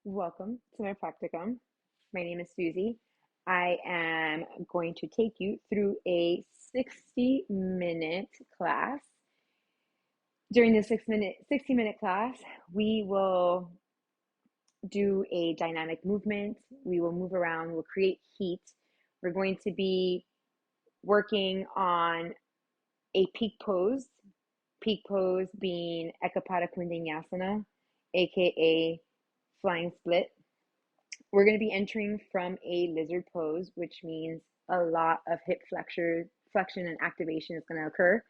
Welcome to my practicum. My name is Susie. I am going to take you through a 60-minute class. During the 60-minute class, we will do a dynamic movement. We will move around, we'll create heat. We're going to be working on a peak pose being Koundinyasana, aka flying split. We're going to be entering from a lizard pose, which means a lot of hip flexion and activation is going to occur.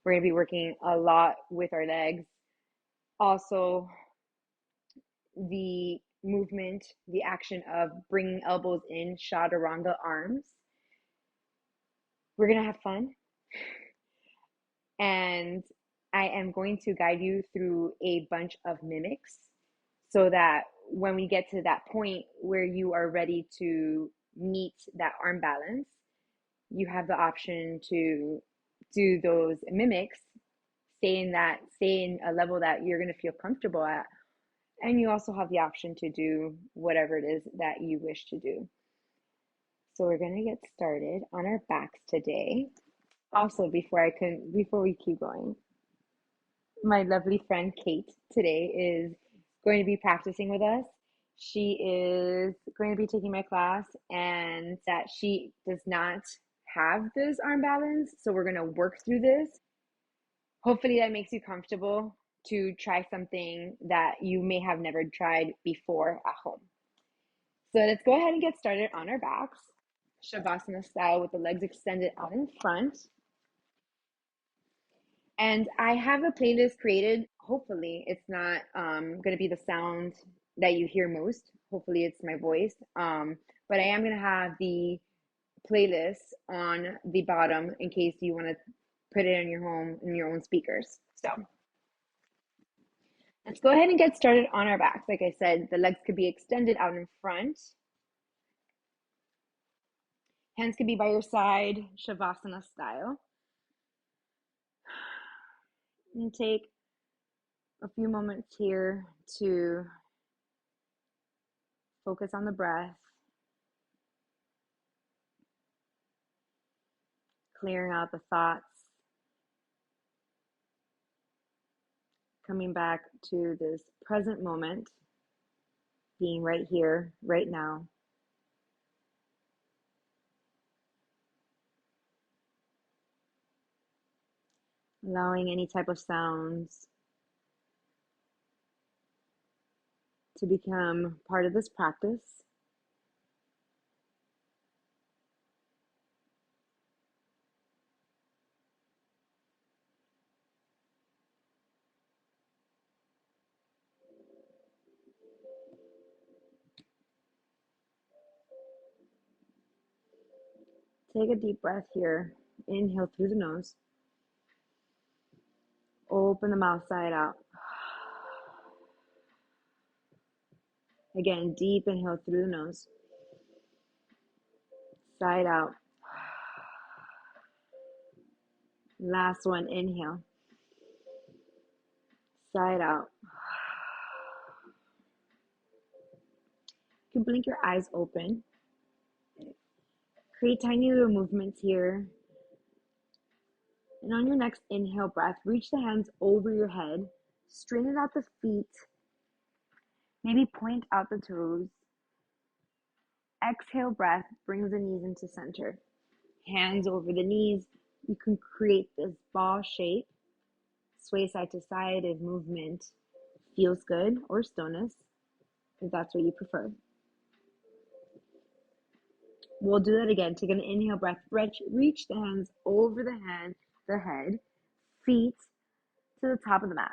We're going to be working a lot with our legs. Also, the movement, the action of bringing elbows in, chaturanga arms. We're going to have fun. And I am going to guide you through a bunch of mimics so that when we get to that point where you are ready to meet that arm balance, you have the option to do those mimics, stay in a level that you're going to feel comfortable at. And you also have the option to do whatever it is that you wish to do. So we're going to get started on our backs today. Also, before we keep going, my lovely friend Kate today is going to be practicing with us. She is going to be taking my class, and that she does not have this arm balance. So we're going to work through this. Hopefully that makes you comfortable to try something that you may have never tried before at home. So let's go ahead and get started on our backs. Shavasana style with the legs extended out in front. And I have a playlist created. Hopefully it's not going to be the sound that you hear most. Hopefully it's my voice. But I am going to have the playlist on the bottom in case you want to put it in your home in your own speakers. So let's go ahead and get started on our backs. Like I said, the legs could be extended out in front. Hands could be by your side, Shavasana style. And take a few moments here to focus on the breath, clearing out the thoughts, coming back to this present moment, being right here, right now. Allowing any type of sounds to become part of this practice. Take a deep breath here. Inhale through the nose. Open the mouth side out. Again, deep inhale through the nose. Side out. Last one, inhale. Side out. You can blink your eyes open. Create tiny little movements here. And on your next inhale breath, reach the hands over your head. Straighten out the feet. Maybe point out the toes. Exhale breath, brings the knees into center. Hands over the knees. You can create this ball shape. Sway side to side if movement feels good, or stillness, if that's what you prefer. We'll do that again. Take an inhale breath. Reach the hands over the head, feet to the top of the mat.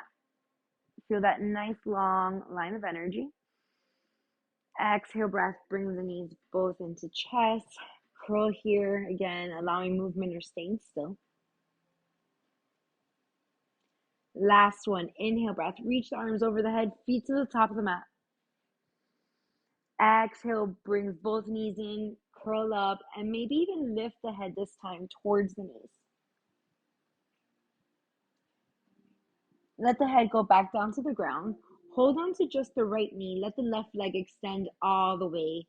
Feel that nice long line of energy. Exhale breath, brings the knees both into chest. Curl here, again, allowing movement or staying still. Last one, inhale breath. Reach the arms over the head, feet to the top of the mat. Exhale, brings both knees in, curl up, and maybe even lift the head this time towards the knees. Let the head go back down to the ground. Hold on to just the right knee. Let the left leg extend all the way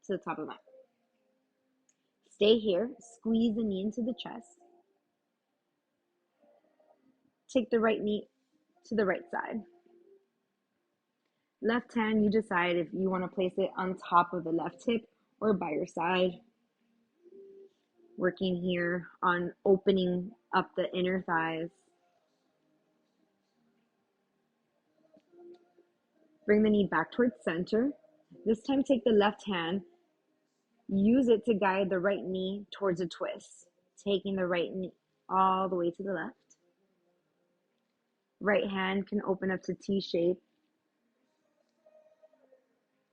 to the top of the mat. Stay here. Squeeze the knee into the chest. Take the right knee to the right side. Left hand, you decide if you want to place it on top of the left hip or by your side. Working here on opening up the inner thighs. Bring the knee back towards center. This time, take the left hand. Use it to guide the right knee towards a twist. Taking the right knee all the way to the left. Right hand can open up to T shape.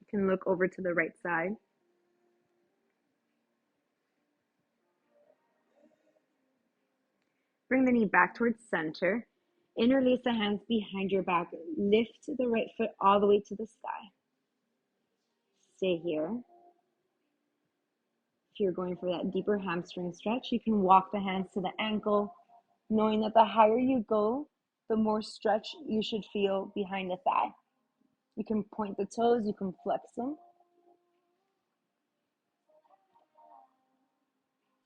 You can look over to the right side. Bring the knee back towards center. Interlace the hands behind your back. Lift the right foot all the way to the sky. Stay here. If you're going for that deeper hamstring stretch, you can walk the hands to the ankle, knowing that the higher you go, the more stretch you should feel behind the thigh. You can point the toes, you can flex them.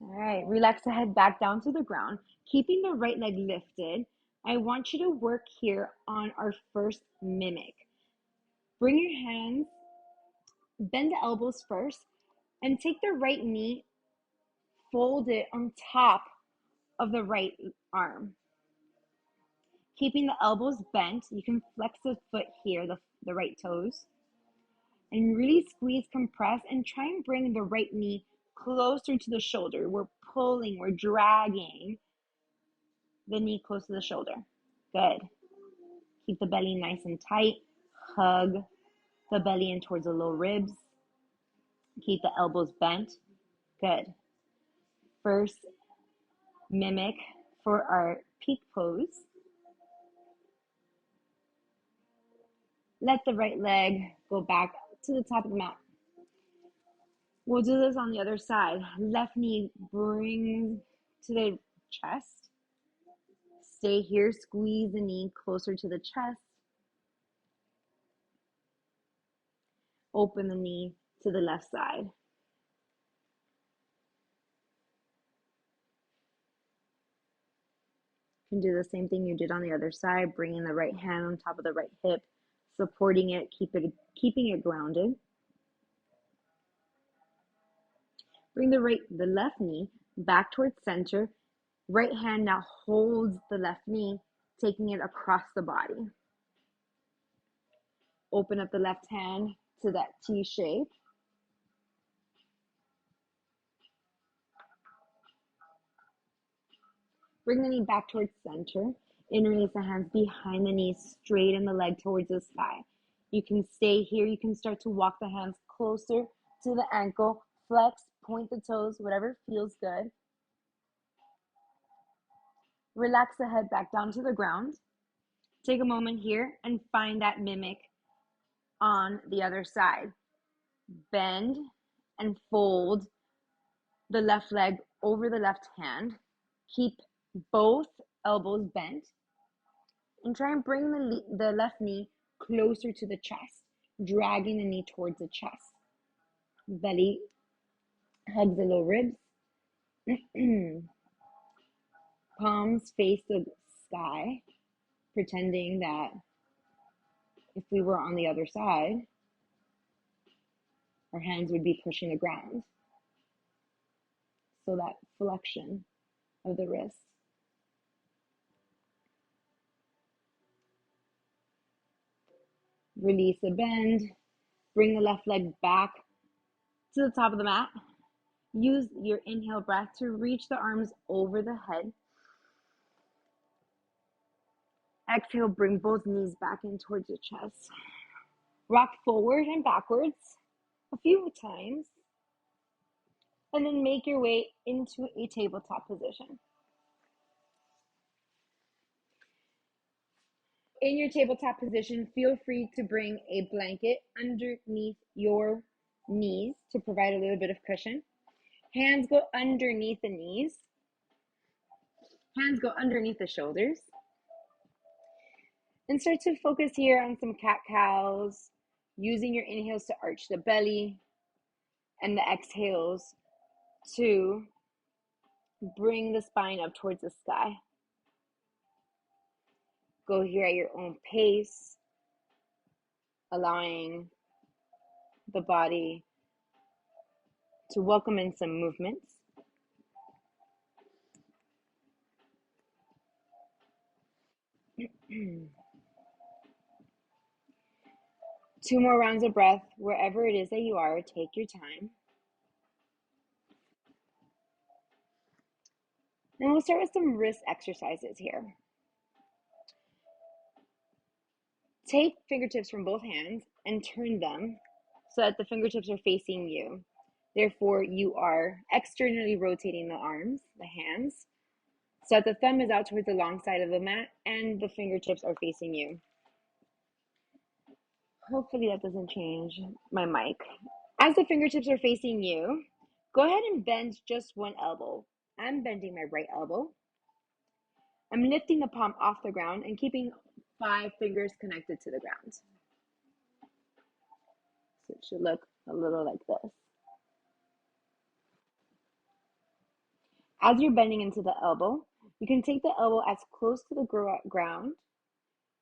All right, relax the head back down to the ground. Keeping the right leg lifted, I want you to work here on our first mimic. Bring your hands, bend the elbows first, and take the right knee, fold it on top of the right arm. Keeping the elbows bent, you can flex the foot here, the right toes, and really squeeze, compress, and try and bring the right knee closer to the shoulder. We're pulling, we're dragging the knee close to the shoulder. Good. Keep the belly nice and tight. Hug the belly in towards the low ribs. Keep the elbows bent. Good. First mimic for our peak pose. Let the right leg go back to the top of the mat. We'll do this on the other side. Left knee brings to the chest. Stay here, squeeze the knee closer to the chest. Open the knee to the left side. You can do the same thing you did on the other side, bringing the right hand on top of the right hip, supporting it, keeping it grounded. Bring the left knee back towards center. Right hand now holds the left knee, taking it across the body. Open up the left hand to that T shape. Bring the knee back towards center. Interlace the hands behind the knees, straighten the leg towards the sky. You can stay here. You can start to walk the hands closer to the ankle. Flex, point the toes, whatever feels good. Relax the head back down to the ground. Take a moment here and find that mimic on the other side. Bend and fold the left leg over the left hand. Keep both elbows bent and try and bring the left knee closer to the chest, dragging the knee towards the chest. Belly hugs the low ribs. Palms face the sky, pretending that if we were on the other side, our hands would be pushing the ground. So that flexion of the wrist. Release the bend. Bring the left leg back to the top of the mat. Use your inhale breath to reach the arms over the head. Exhale, bring both knees back in towards the chest. Rock forward and backwards a few times. And then make your way into a tabletop position. In your tabletop position, feel free to bring a blanket underneath your knees to provide a little bit of cushion. Hands go underneath the knees. Hands go underneath the shoulders. And start to focus here on some cat-cows, using your inhales to arch the belly and the exhales to bring the spine up towards the sky. Go here at your own pace, allowing the body to welcome in some movements. Two more rounds of breath wherever it is that you are. Take your time. And we'll start with some wrist exercises here. Take fingertips from both hands and turn them so that the fingertips are facing you. Therefore, you are externally rotating the arms, the hands, so that the thumb is out towards the long side of the mat and the fingertips are facing you. Hopefully that doesn't change my mic. As the fingertips are facing you, go ahead and bend just one elbow. I'm bending my right elbow. I'm lifting the palm off the ground and keeping 5 fingers connected to the ground. So it should look a little like this. As you're bending into the elbow, you can take the elbow as close to the ground,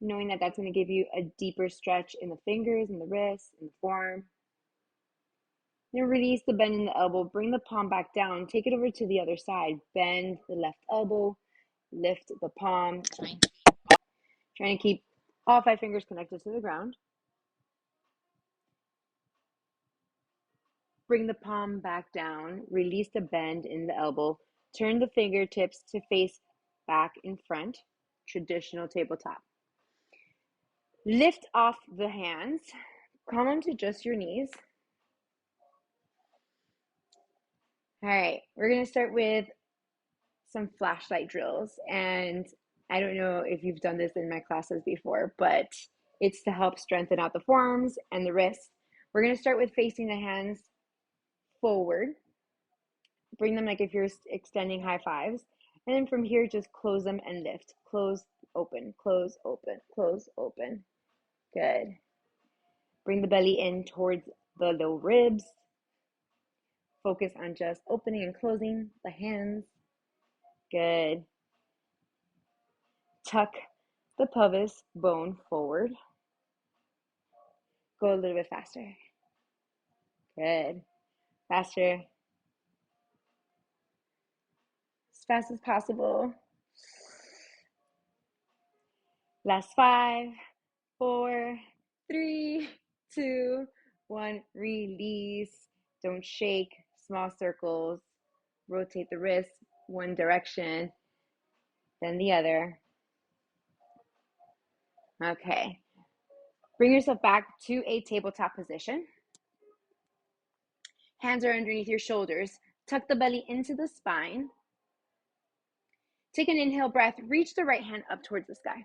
knowing that that's going to give you a deeper stretch in the fingers, in the wrists, in the forearm. Then release the bend in the elbow, bring the palm back down, take it over to the other side, bend the left elbow, lift the palm, trying to keep all 5 fingers connected to the ground. Bring the palm back down, release the bend in the elbow, turn the fingertips to face back in front, traditional tabletop. Lift off the hands, come onto just your knees. All right, we're going to start with some flashlight drills. And I don't know if you've done this in my classes before, but it's to help strengthen out the forearms and the wrists. We're going to start with facing the hands forward. Bring them like if you're extending high fives. And then from here, just close them and lift. Close, open, close, open, close, open. Good. Bring the belly in towards the low ribs. Focus on just opening and closing the hands. Good. Tuck the pelvis bone forward. Go a little bit faster. Good. Faster. As fast as possible. Last 5, 4, 3, 2, 1. Release. Don't shake. Small circles. Rotate the wrist one direction, then the other. Okay. Bring yourself back to a tabletop position. Hands are underneath your shoulders. Tuck the belly into the spine. Take an inhale breath. Reach the right hand up towards the sky.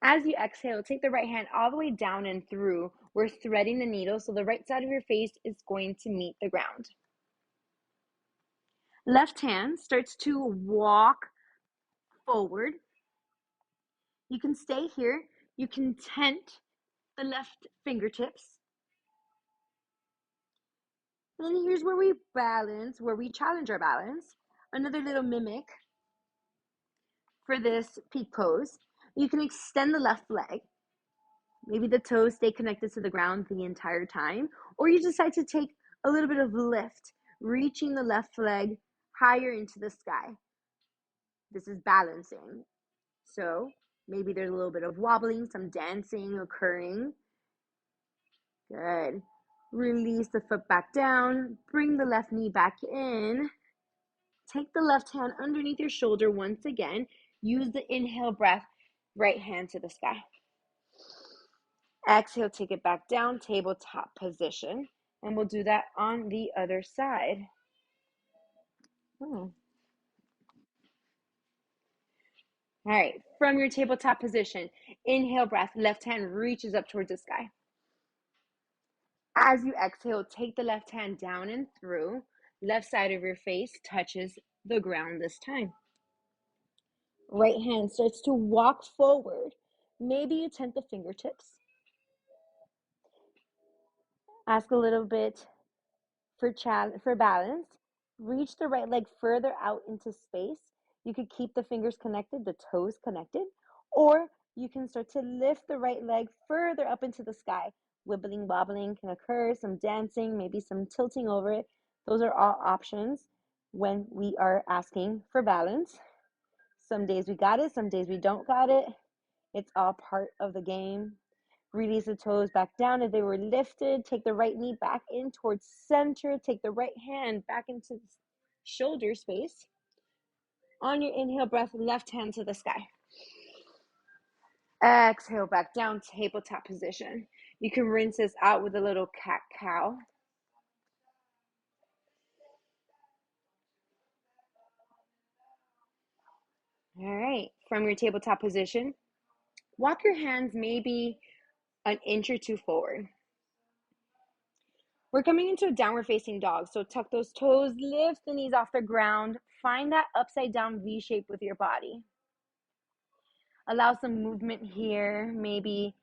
As you exhale, take the right hand all the way down and through. We're threading the needle, so the right side of your face is going to meet the ground. Left hand starts to walk forward. You can stay here. You can tent the left fingertips. And then here's where we balance, where we challenge our balance. Another little mimic for this peak pose. You can extend the left leg. Maybe the toes stay connected to the ground the entire time, or you decide to take a little bit of lift, reaching the left leg higher into the sky. This is balancing. So maybe there's a little bit of wobbling, some dancing occurring. Good. Release the foot back down, bring the left knee back in. Take the left hand underneath your shoulder once again. Use the inhale breath, right hand to the sky. Exhale, take it back down, tabletop position. And we'll do that on the other side. All right, from your tabletop position, inhale breath, left hand reaches up towards the sky. As you exhale, take the left hand down and through. Left side of your face touches the ground this time. Right hand starts to walk forward. Maybe you tent the fingertips. Ask a little bit for balance. Reach the right leg further out into space. You could keep the fingers connected, the toes connected, or you can start to lift the right leg further up into the sky. Wibbling, wobbling can occur, some dancing, maybe some tilting over it. Those are all options when we are asking for balance. Some days we got it, some days we don't got it. It's all part of the game. Release the toes back down if they were lifted. Take the right knee back in towards center. Take the right hand back into the shoulder space. On your inhale breath, left hand to the sky. Exhale back down, tabletop position. You can rinse this out with a little cat-cow. All right, from your tabletop position, walk your hands maybe an inch or two forward. We're coming into a downward facing dog. So tuck those toes, lift the knees off the ground. Find that upside down V shape with your body. Allow some movement here, maybe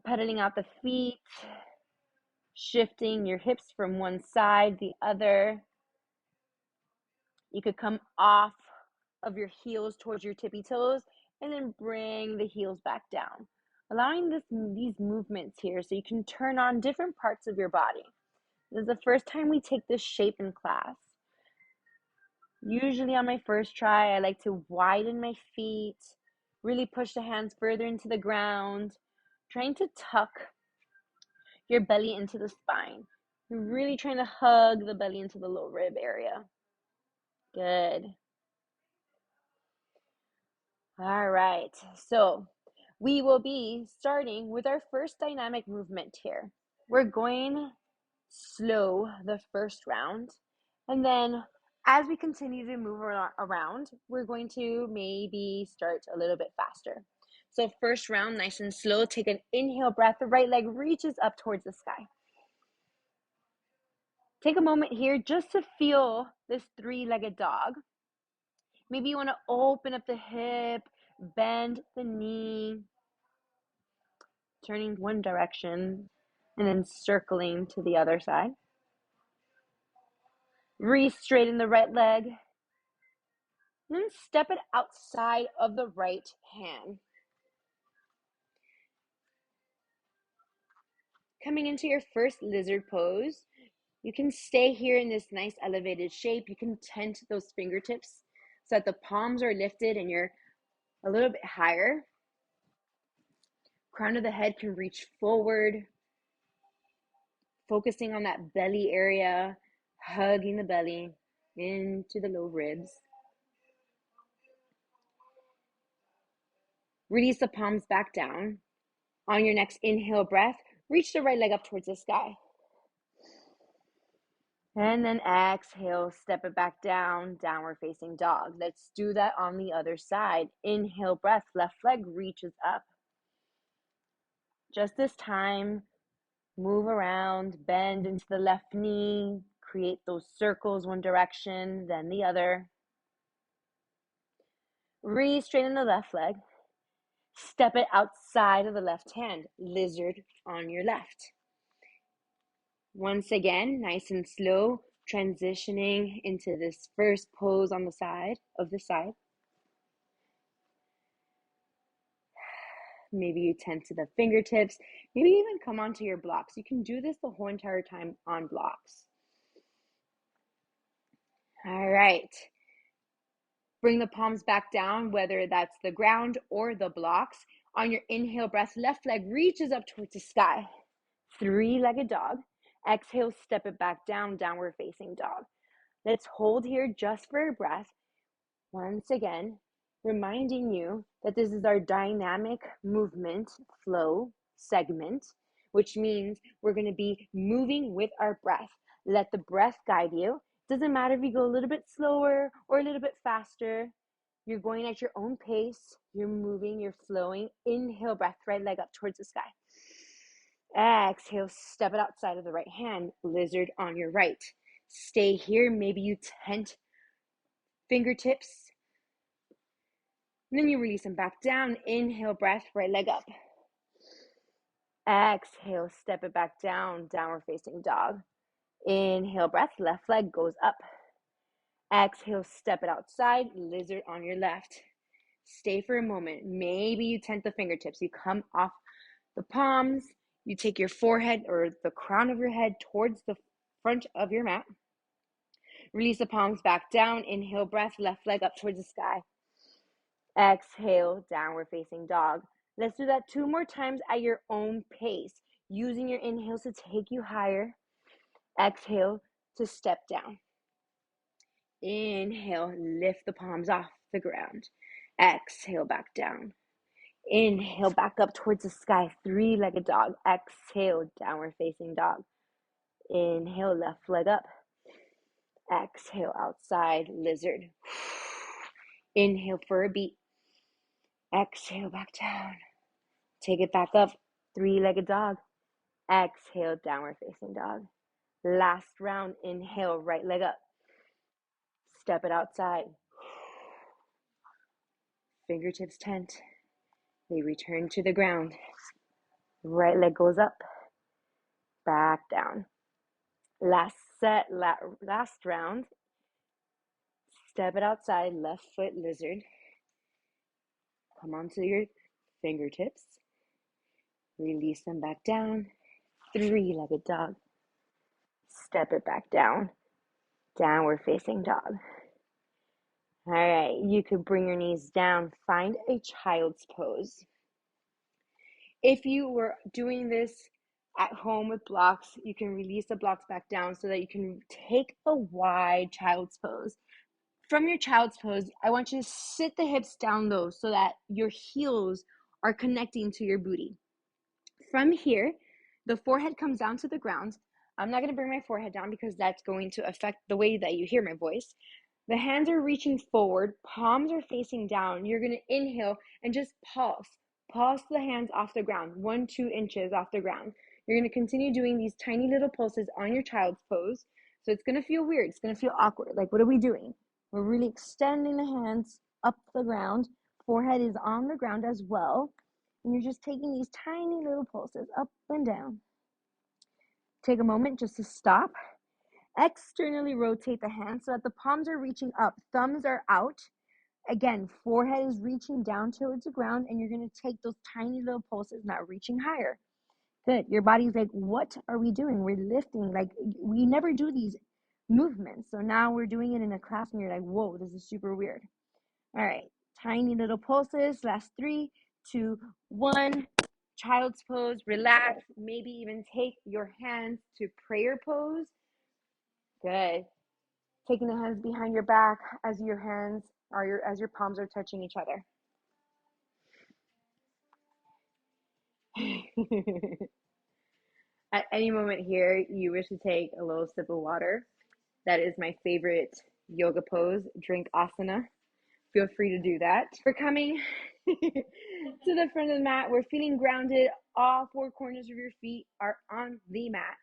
pedaling out the feet, shifting your hips from one side, the other. You could come off of your heels towards your tippy toes and then bring the heels back down. Allowing these movements here so you can turn on different parts of your body. This is the first time we take this shape in class. Usually on my first try, I like to widen my feet, really push the hands further into the ground, trying to tuck your belly into the spine. You're really trying to hug the belly into the low rib area. Good. All right, so we will be starting with our first dynamic movement here. We're going slow the first round, and then as we continue to move around, we're going to maybe start a little bit faster. So first round, nice and slow. Take an inhale breath. The right leg reaches up towards the sky. Take a moment here just to feel this three-legged dog. Maybe you want to open up the hip, bend the knee, turning one direction, and then circling to the other side. Re-straighten the right leg. And then step it outside of the right hand. Coming into your first lizard pose, you can stay here in this nice elevated shape. You can tent those fingertips so that the palms are lifted and you're a little bit higher. Crown of the head can reach forward, focusing on that belly area, hugging the belly into the low ribs. Release the palms back down. On your next inhale breath, reach the right leg up towards the sky. And then exhale, step it back down, downward facing dog. Let's do that on the other side. Inhale breath, left leg reaches up. Just this time, move around, bend into the left knee, create those circles one direction, then the other. Re-straighten the left leg. Step it outside of the left hand, lizard on your left. Once again, nice and slow, transitioning into this first pose on the side of the side. Maybe you tend to the fingertips, maybe even come onto your blocks. You can do this the whole entire time on blocks. All right. Bring the palms back down, whether that's the ground or the blocks. On your inhale breath, left leg reaches up towards the sky. Three-legged dog. Exhale, step it back down, downward facing dog. Let's hold here just for a breath. Once again, reminding you that this is our dynamic movement flow segment, which means we're going to be moving with our breath. Let the breath guide you. Doesn't matter if you go a little bit slower or a little bit faster. You're going at your own pace. You're moving, you're flowing. Inhale, breath, right leg up towards the sky. Exhale, step it outside of the right hand, lizard on your right. Stay here. Maybe you tent fingertips And then you release them back down. Inhale, breath, right leg up. Exhale, step it back down, downward facing dog. Inhale, breath, left leg goes up. Exhale, step it outside, lizard on your left. Stay for a moment. Maybe you tent the fingertips. You come off the palms. You take your forehead or the crown of your head towards the front of your mat. Release the palms back down. Inhale, breath, left leg up towards the sky. Exhale, downward facing dog. Let's do that 2 more times at your own pace, using your inhales to take you higher. Exhale to step down. Inhale, lift the palms off the ground. Exhale, back down. Inhale, back up towards the sky, 3-legged dog. Exhale, downward facing dog. Inhale, left leg up. Exhale, outside lizard. Inhale for a beat. Exhale, back down. Take it back up, 3-legged dog. Exhale, downward facing dog. Last round, inhale, right leg up. Step it outside. Fingertips tent. They return to the ground. Right leg goes up, back down. Last round. Step it outside, left foot lizard. Come onto your fingertips. Release them back down. 3-legged dog. Step it back down. Downward facing dog. All right, you could bring your knees down. Find a child's pose. If you were doing this at home with blocks, you can release the blocks back down so that you can take a wide child's pose. From your child's pose, I want you to sit the hips down low so that your heels are connecting to your booty. From here, the forehead comes down to the ground. I'm not going to bring my forehead down because that's going to affect the way that you hear my voice. The hands are reaching forward, palms are facing down. You're going to inhale and just pulse. Pulse the hands off the ground, 1-2 inches off the ground. You're going to continue doing these tiny little pulses on your child's pose. So it's going to feel weird. It's going to feel awkward. Like, what are we doing? We're really extending the hands up the ground. Forehead is on the ground as well. And you're just taking these tiny little pulses up and down. Take a moment just to stop. Externally rotate the hands so that the palms are reaching up, thumbs are out. Again, forehead is reaching down towards the ground, and you're going to take those tiny little pulses, now reaching higher. Good. Your body's like, what are we doing? We're lifting. Like, we never do these movements. So now we're doing it in a class, and you're like, whoa, this is super weird. All right. Tiny little pulses. Last 3, 2, 1. Child's pose. Relax. Maybe even take your hands to prayer pose. Good. Taking the hands behind your back as your palms are touching each other. At any moment here, you wish to take a little sip of water. That is my favorite yoga pose, drink asana. Feel free to do that. We're coming to the front of the mat. We're feeling grounded. All 4 corners of your feet are on the mat.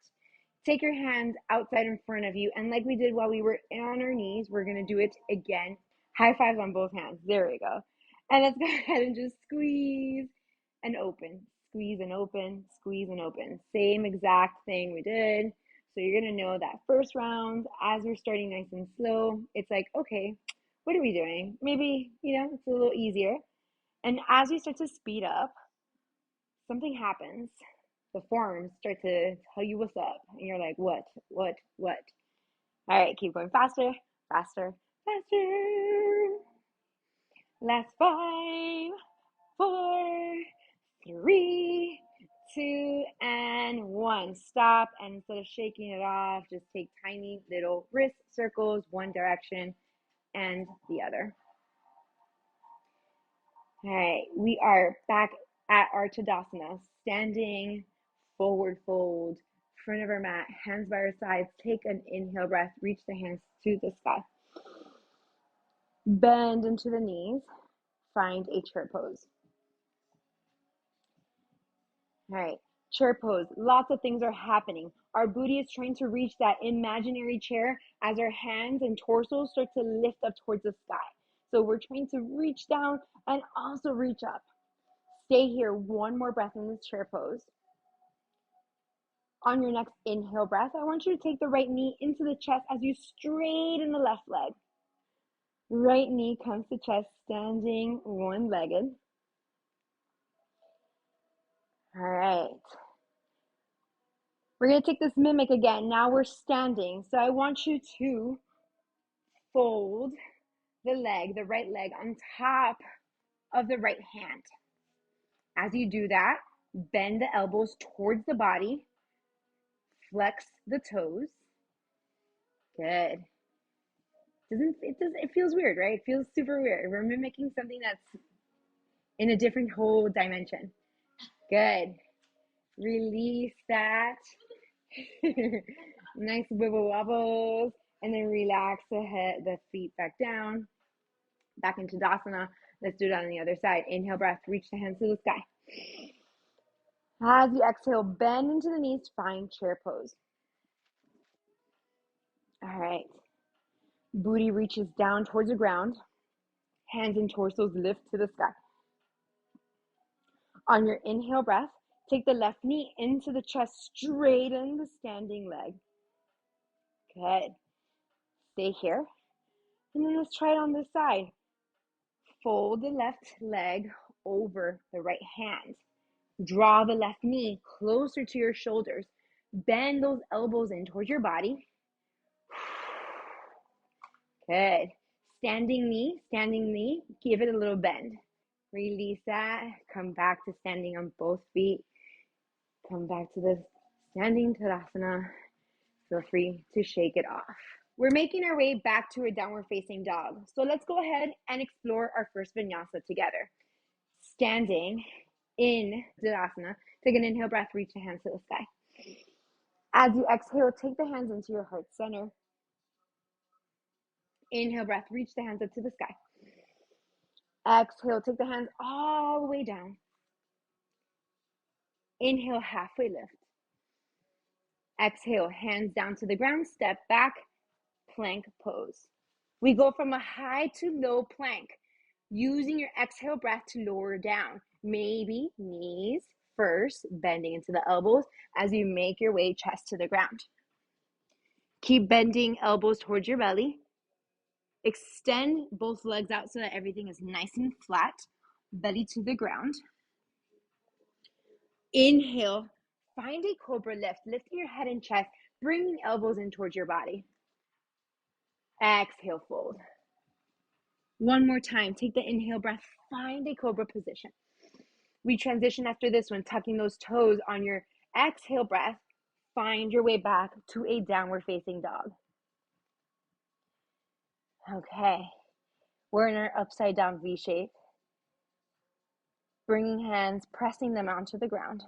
Take your hands outside in front of you. And like we did while we were on our knees, we're going to do it again. High fives on both hands. There we go. And let's go ahead and just squeeze and open. Squeeze and open. Squeeze and open. Same exact thing we did. So you're going to know that first round, as we're starting nice and slow, it's like, okay, what are we doing? Maybe, it's a little easier. And as we start to speed up, something happens. The forms start to tell you what's up. And you're like, what? All right, keep going faster, faster, faster. Last 5, 4, 3, 2, and 1. Stop, and instead of shaking it off, just take tiny little wrist circles, one direction and the other. All right, we are back at our Tadasana, standing, forward fold, front of our mat, hands by our sides. Take an inhale breath, reach the hands to the sky. Bend into the knees, find a chair pose. All right, chair pose, lots of things are happening. Our booty is trying to reach that imaginary chair as our hands and torso start to lift up towards the sky. So we're trying to reach down and also reach up. Stay here. One more breath in this chair pose. On your next inhale breath, I want you to take the right knee into the chest as you straighten the left leg. Right knee comes to chest, standing one-legged. All right. We're going to take this mimic again. Now we're standing. So I want you to fold the leg, the right leg, on top of the right hand. As you do that, bend the elbows towards the body. Flex the toes. Good. It feels weird, right? It feels super weird. We're mimicking something that's in a different whole dimension. Good. Release that. Nice wibble wobbles. And then relax the head, the feet back down. Back into Dasana. Let's do it on the other side. Inhale breath. Reach the hands to the sky. As you exhale, bend into the knees. Find chair pose. All right. Booty reaches down towards the ground. Hands and torsos lift to the sky. On your inhale breath, take the left knee into the chest, straighten the standing leg. Good. Stay here. And then let's try it on this side. Fold the left leg over the right hand. Draw the left knee closer to your shoulders. Bend those elbows in towards your body. Good. Standing knee, give it a little bend. Release that. Come back to standing on both feet. Come back to the standing Tadasana. Feel free to shake it off. We're making our way back to a downward facing dog. So let's go ahead and explore our first vinyasa together. Standing in Tadasana, take an inhale breath, reach the hands to the sky. As you exhale, take the hands into your heart center. Inhale breath, reach the hands up to the sky. Exhale, take the hands all the way down. Inhale, halfway lift. Exhale, hands down to the ground, step back, plank pose. We go from a high to low plank, using your exhale breath to lower down. Maybe knees first, bending into the elbows as you make your way chest to the ground. Keep bending elbows towards your belly. Extend both legs out so that everything is nice and flat, belly to the ground. Inhale, find a cobra lift, lifting your head and chest, bringing elbows in towards your body. Exhale, fold. One more time, take the inhale breath, find a cobra position. We transition after this one, tucking those toes on your exhale breath, find your way back to a downward facing dog. Okay, we're in our upside down V shape. Bringing hands, pressing them onto the ground.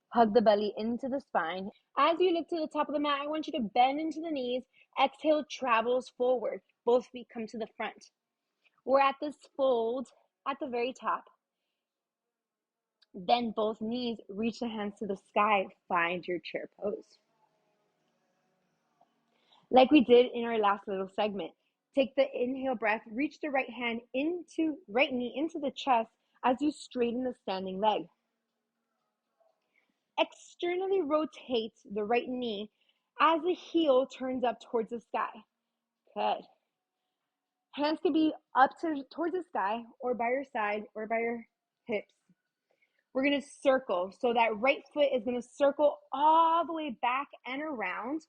Hug the belly into the spine. As you look to the top of the mat, I want you to bend into the knees. Exhale, travels forward. Both feet come to the front. We're at this fold at the very top. Then both knees reach the hands to the sky. Find your chair pose. Like we did in our last little segment. Take the inhale breath, reach the right knee into the chest as you straighten the standing leg. Externally rotate the right knee as the heel turns up towards the sky. Good. Hands can be up towards the sky or by your side or by your hips. We're going to circle. So that right foot is going to circle all the way back and around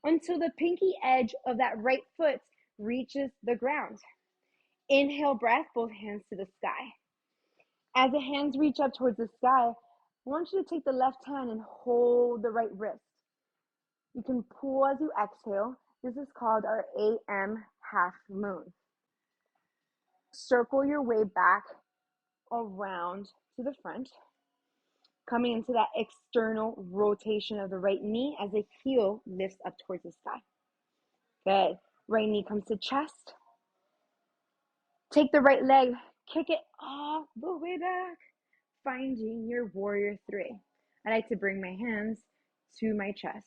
until the pinky edge of that right foot reaches the ground. Inhale breath, both hands to the sky. As the hands reach up towards the sky, I want you to take the left hand and hold the right wrist. You can pull as you exhale. This is called our AM half moon. Circle your way back around to the front, coming into that external rotation of the right knee as the heel lifts up towards the sky. Good. Right knee comes to chest. Take the right leg, kick it all the way back, finding your warrior three. I like to bring my hands to my chest.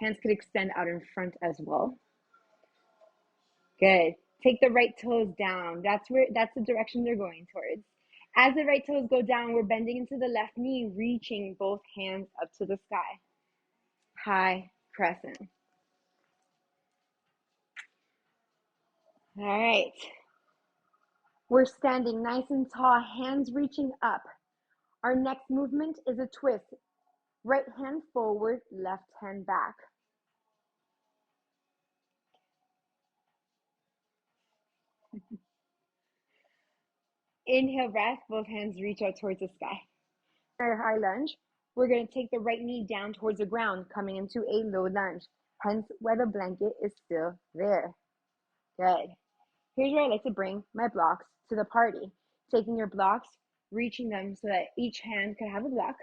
Hands could extend out in front as well. Good. Take the right toes down. That's the direction they're going towards. As the right toes go down, we're bending into the left knee, reaching both hands up to the sky. High crescent. All right. We're standing nice and tall, hands reaching up. Our next movement is a twist. Right hand forward, left hand back. Inhale, breath, both hands reach out towards the sky. Our high lunge, we're going to take the right knee down towards the ground, coming into a low lunge, hence why the blanket is still there. Good. Here's where I like to bring my blocks to the party. Taking your blocks, reaching them so that each hand can have a block,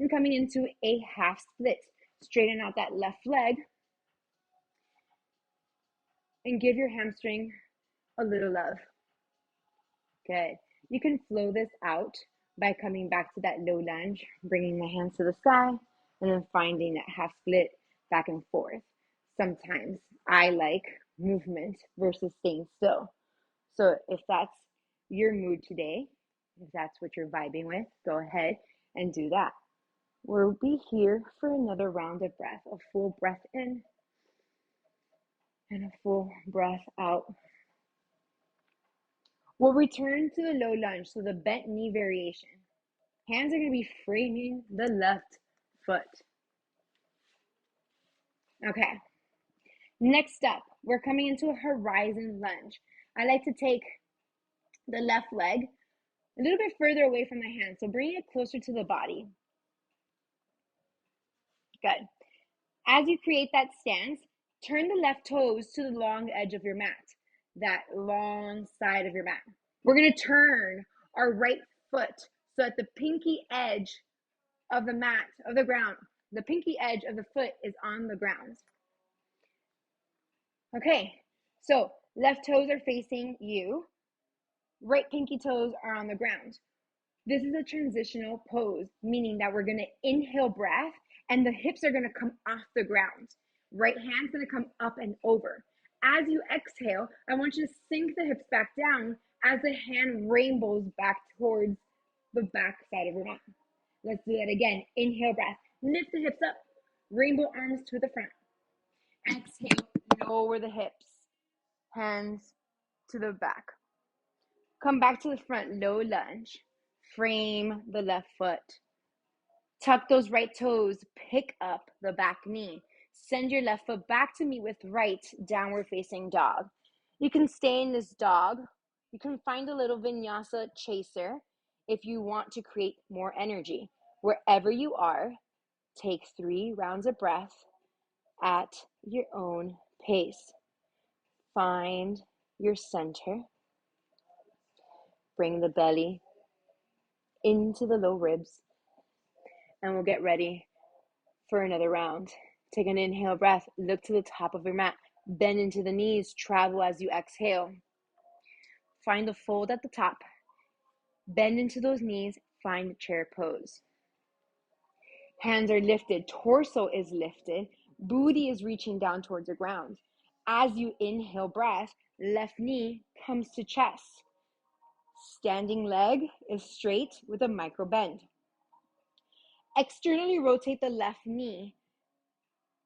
and coming into a half split. Straighten out that left leg and give your hamstring a little love. Good. You can flow this out by coming back to that low lunge, bringing the hands to the sky, and then finding that half split back and forth. Sometimes I like movement versus staying still. So if that's your mood today, if that's what you're vibing with, go ahead and do that. We'll be here for another round of breath, a full breath in and a full breath out. We'll return to the low lunge, so the bent knee variation. Hands are going to be framing the left foot. Okay. Next up, we're coming into a horizon lunge. I like to take the left leg a little bit further away from the hand, so bring it closer to the body. Good. As you create that stance, turn the left toes to the long edge of your mat, that long side of your mat. We're going to turn our right foot so that the pinky edge of the mat, of the ground, the pinky edge of the foot is on the ground. Okay, so left toes are facing you, right pinky toes are on the ground. This is a transitional pose, meaning that we're going to inhale breath and the hips are going to come off the ground. Right hand's going to come up and over. As you exhale, I want you to sink the hips back down as the hand rainbows back towards the back side of your mat. Let's do that again. Inhale breath. Lift the hips up. Rainbow arms to the front. Exhale. Lower the hips. Hands to the back. Come back to the front. Low lunge. Frame the left foot. Tuck those right toes. Pick up the back knee. Send your left foot back to meet with right downward facing dog. You can stay in this dog. You can find a little vinyasa chaser if you want to create more energy. Wherever you are, take 3 rounds of breath at your own pace. Find your center. Bring the belly into the low ribs, and we'll get ready for another round. Take an inhale breath. Look to the top of your mat. Bend into the knees. Travel as you exhale. Find the fold at the top. Bend into those knees. Find the chair pose. Hands are lifted. Torso is lifted. Booty is reaching down towards the ground. As you inhale breath, left knee comes to chest. Standing leg is straight with a micro bend. Externally rotate the left knee.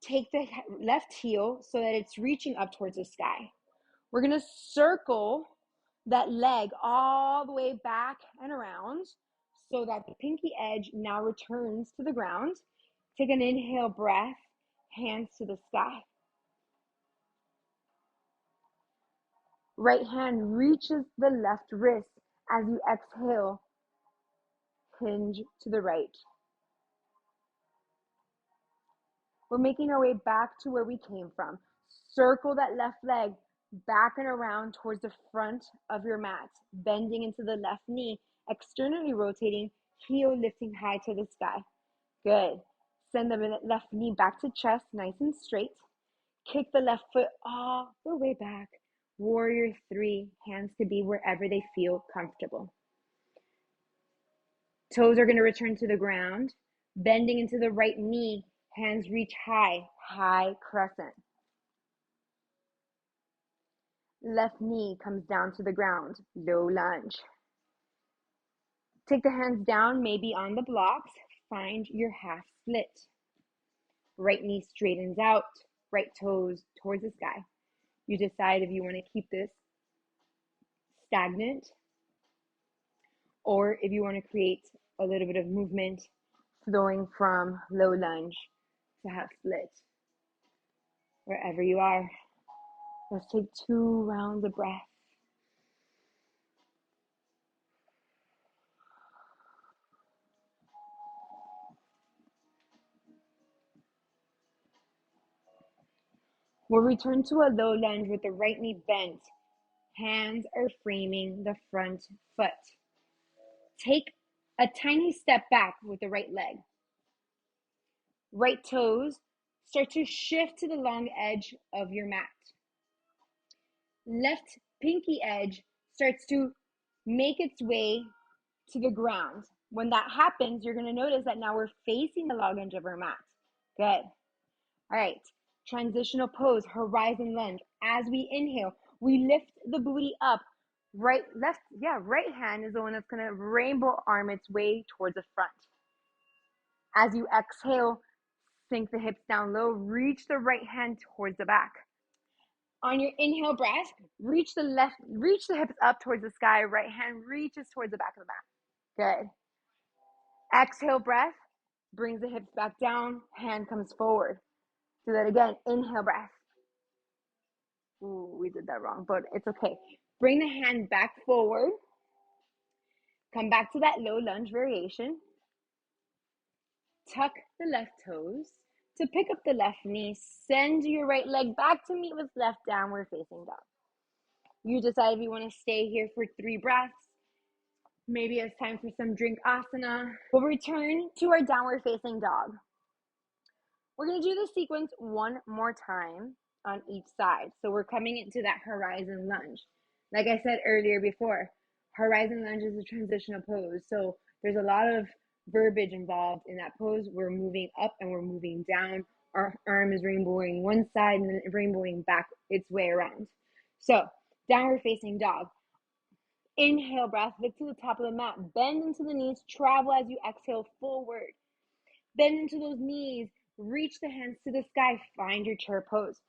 Take the left heel so that it's reaching up towards the sky. We're going to circle that leg all the way back and around so that the pinky edge now returns to the ground. Take an inhale breath, hands to the sky. Right hand reaches the left wrist as you exhale. Hinge to the right. We're making our way back to where we came from. Circle that left leg back and around towards the front of your mat, bending into the left knee, externally rotating, heel lifting high to the sky. Good. Send the left knee back to chest, nice and straight. Kick the left foot all the way back. Warrior 3, hands to be wherever they feel comfortable. Toes are going to return to the ground, bending into the right knee, hands reach high, high crescent. Left knee comes down to the ground, low lunge. Take the hands down, maybe on the blocks. Find your half split. Right knee straightens out, right toes towards the sky. You decide if you want to keep this stagnant or if you want to create a little bit of movement, flowing from low lunge to half split. Wherever you are, let's take 2 rounds of breath. We'll return to a low lunge with the right knee bent. Hands are framing the front foot. Take a tiny step back with the right leg. Right toes start to shift to the long edge of your mat. Left pinky edge starts to make its way to the ground. When that happens, you're going to notice that now we're facing the long edge of our mat. Good. All right. Transitional pose, horizon lunge. As we inhale, we lift the booty up. Right hand is the one that's going to rainbow arm its way towards the front. As you exhale, sink the hips down low, reach the right hand towards the back. On your inhale breath, reach the hips up towards the sky, right hand reaches towards the back of the mat. Good. Exhale breath, brings the hips back down, hand comes forward. Do that again, inhale breath. Ooh, we did that wrong, but it's okay. Bring the hand back forward. Come back to that low lunge variation. Tuck the left toes to pick up the left knee. Send your right leg back to meet with left downward facing dog. You decide if you want to stay here for 3 breaths. Maybe it's time for some drink asana. We'll return to our downward facing dog. We're going to do the sequence one more time on each side. So we're coming into that horizon lunge. Like I said earlier before, horizon lunge is a transitional pose. So there's a lot of verbiage involved in that pose. We're moving up and we're moving down. Our arm is rainbowing one side and then rainbowing back its way around. So downward facing dog. Inhale breath, lift to the top of the mat. Bend into the knees, travel as you exhale forward. Bend into those knees, reach the hands to the sky, find your chair pose.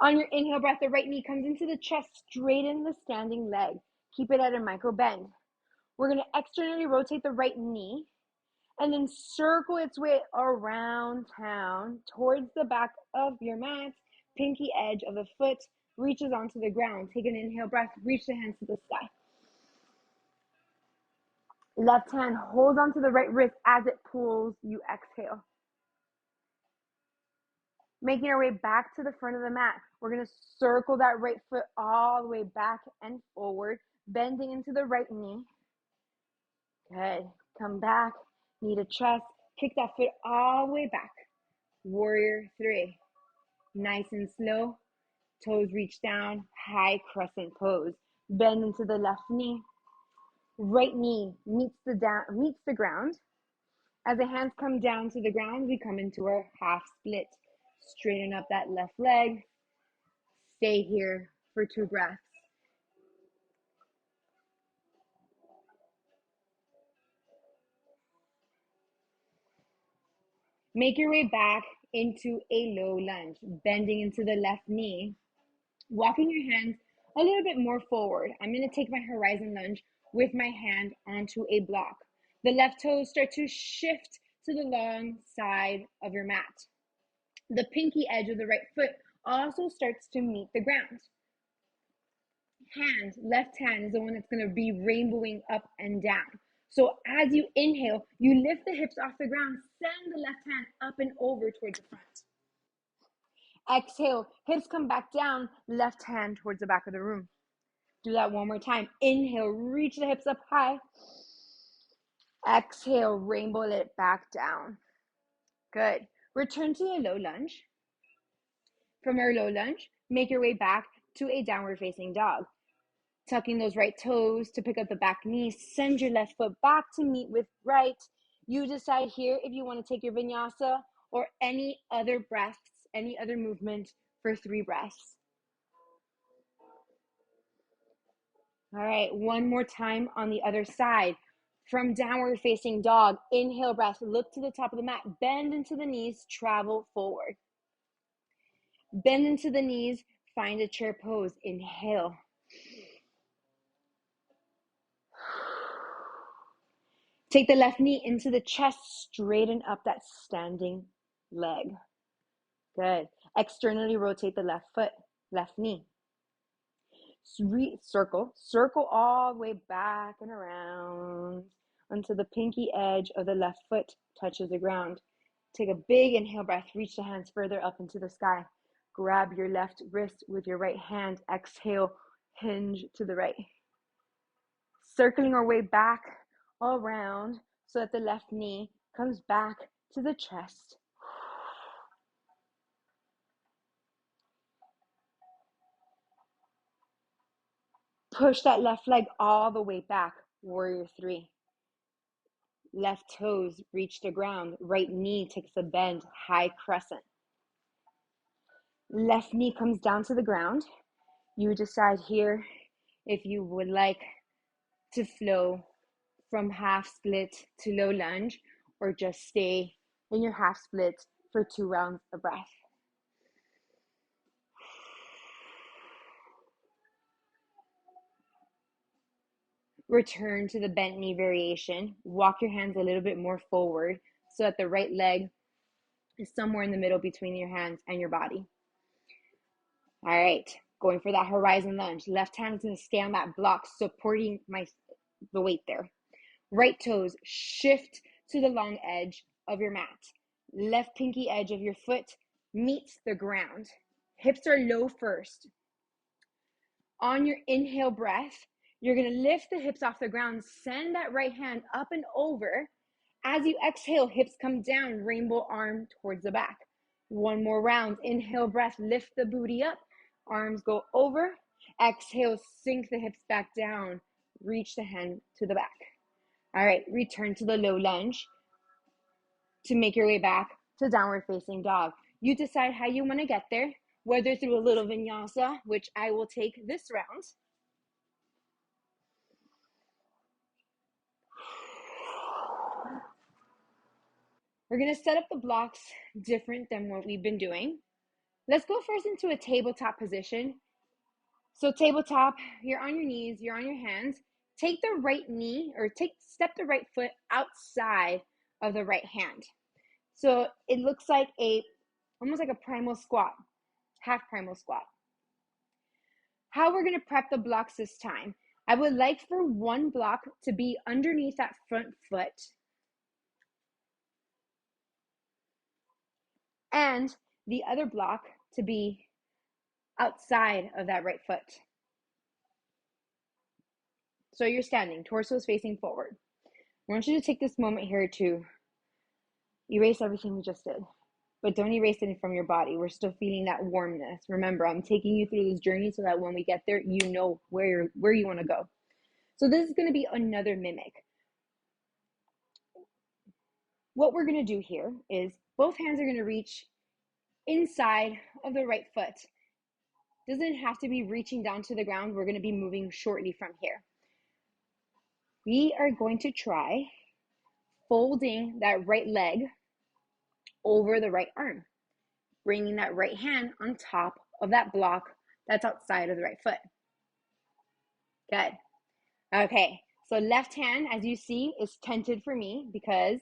On your inhale breath, the right knee comes into the chest, straighten the standing leg. Keep it at a micro bend. We're going to externally rotate the right knee and then circle its way around town towards the back of your mat. Pinky edge of the foot reaches onto the ground. Take an inhale breath, reach the hands to the sky. Left hand holds onto the right wrist as it pulls, you exhale. Making our way back to the front of the mat. We're going to circle that right foot all the way back and forward, bending into the right knee. Good. Come back, knee to chest, kick that foot all the way back. Warrior 3. Nice and slow. Toes reach down, high crescent pose. Bend into the left knee. Right knee meets the ground. As the hands come down to the ground, we come into our half split. Straighten up that left leg. Stay here for 2 breaths. Make your way back into a low lunge, bending into the left knee, walking your hands a little bit more forward. I'm going to take my horizon lunge with my hand onto a block. The left toes start to shift to the long side of your mat. The pinky edge of the right foot also starts to meet the ground. Left hand is the one that's going to be rainbowing up and down. So as you inhale, you lift the hips off the ground, send the left hand up and over towards the front. Exhale, hips come back down, left hand towards the back of the room. Do that one more time. Inhale, reach the hips up high. Exhale, rainbow it back down. Good. Return to a low lunge. From our low lunge, make your way back to a downward facing dog. Tucking those right toes to pick up the back knee. Send your left foot back to meet with right. You decide here if you want to take your vinyasa or any other breaths, any other movement for 3 breaths. All right, one more time on the other side. From downward facing dog, inhale breath, look to the top of the mat, bend into the knees, travel forward. Bend into the knees, find a chair pose, inhale. Take the left knee into the chest, straighten up that standing leg. Good. Externally rotate the left foot, left knee. Circle all the way back and around until the pinky edge of the left foot touches the ground. Take a big inhale breath, reach the hands further up into the sky. Grab your left wrist with your right hand. Exhale, hinge to the right. Circling our way back all around so that the left knee comes back to the chest. Push that left leg all the way back, warrior three. Left toes reach the ground, right knee takes a bend, high crescent. Left knee comes down to the ground. You decide here if you would like to flow from half split to low lunge or just stay in your half split for 2 rounds of breath. Return to the bent knee variation. Walk your hands a little bit more forward so that the right leg is somewhere in the middle between your hands and your body. All right, going for that horizon lunge. Left hand is going to stay on that block, supporting the weight there. Right toes shift to the long edge of your mat. Left pinky edge of your foot meets the ground. Hips are low first. On your inhale breath, you're going to lift the hips off the ground, send that right hand up and over. As you exhale, hips come down, rainbow arm towards the back. One more round. Inhale breath, lift the booty up. Arms go over. Exhale, sink the hips back down. Reach the hand to the back. All right, return to the low lunge to make your way back to downward facing dog. You decide how you want to get there, whether through a little vinyasa, which I will take this round. We're going to set up the blocks different than what we've been doing. Let's go first into a tabletop position. So tabletop, you're on your knees, you're on your hands. Take the right knee or step the right foot outside of the right hand. So it looks like almost like a primal squat, half primal squat. How we're going to prep the blocks this time. I would like for one block to be underneath that front foot and the other block to be outside of that right foot. So you're standing, torso is facing forward. I want you to take this moment here to erase everything we just did, but don't erase it from your body. We're still feeling that warmness. Remember, I'm taking you through this journey so that when we get there, you know where you want to go. So this is going to be another mimic. What we're going to do here is both hands are going to reach inside of the right foot. Doesn't have to be reaching down to the ground. We're going to be moving shortly from here. We are going to try folding that right leg over the right arm, bringing that right hand on top of that block that's outside of the right foot. Good. Okay, so left hand, as you see, is tented for me because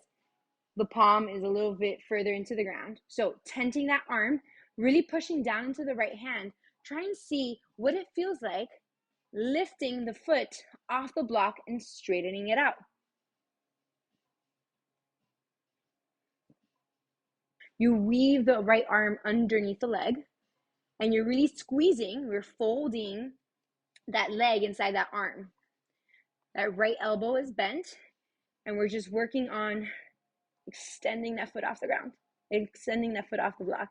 the palm is a little bit further into the ground. So tenting that arm, really pushing down into the right hand. Try and see what it feels like lifting the foot off the block and straightening it out. You weave the right arm underneath the leg and you're really squeezing, we're folding that leg inside that arm. That right elbow is bent and we're just working on extending that foot off the ground, extending that foot off the block.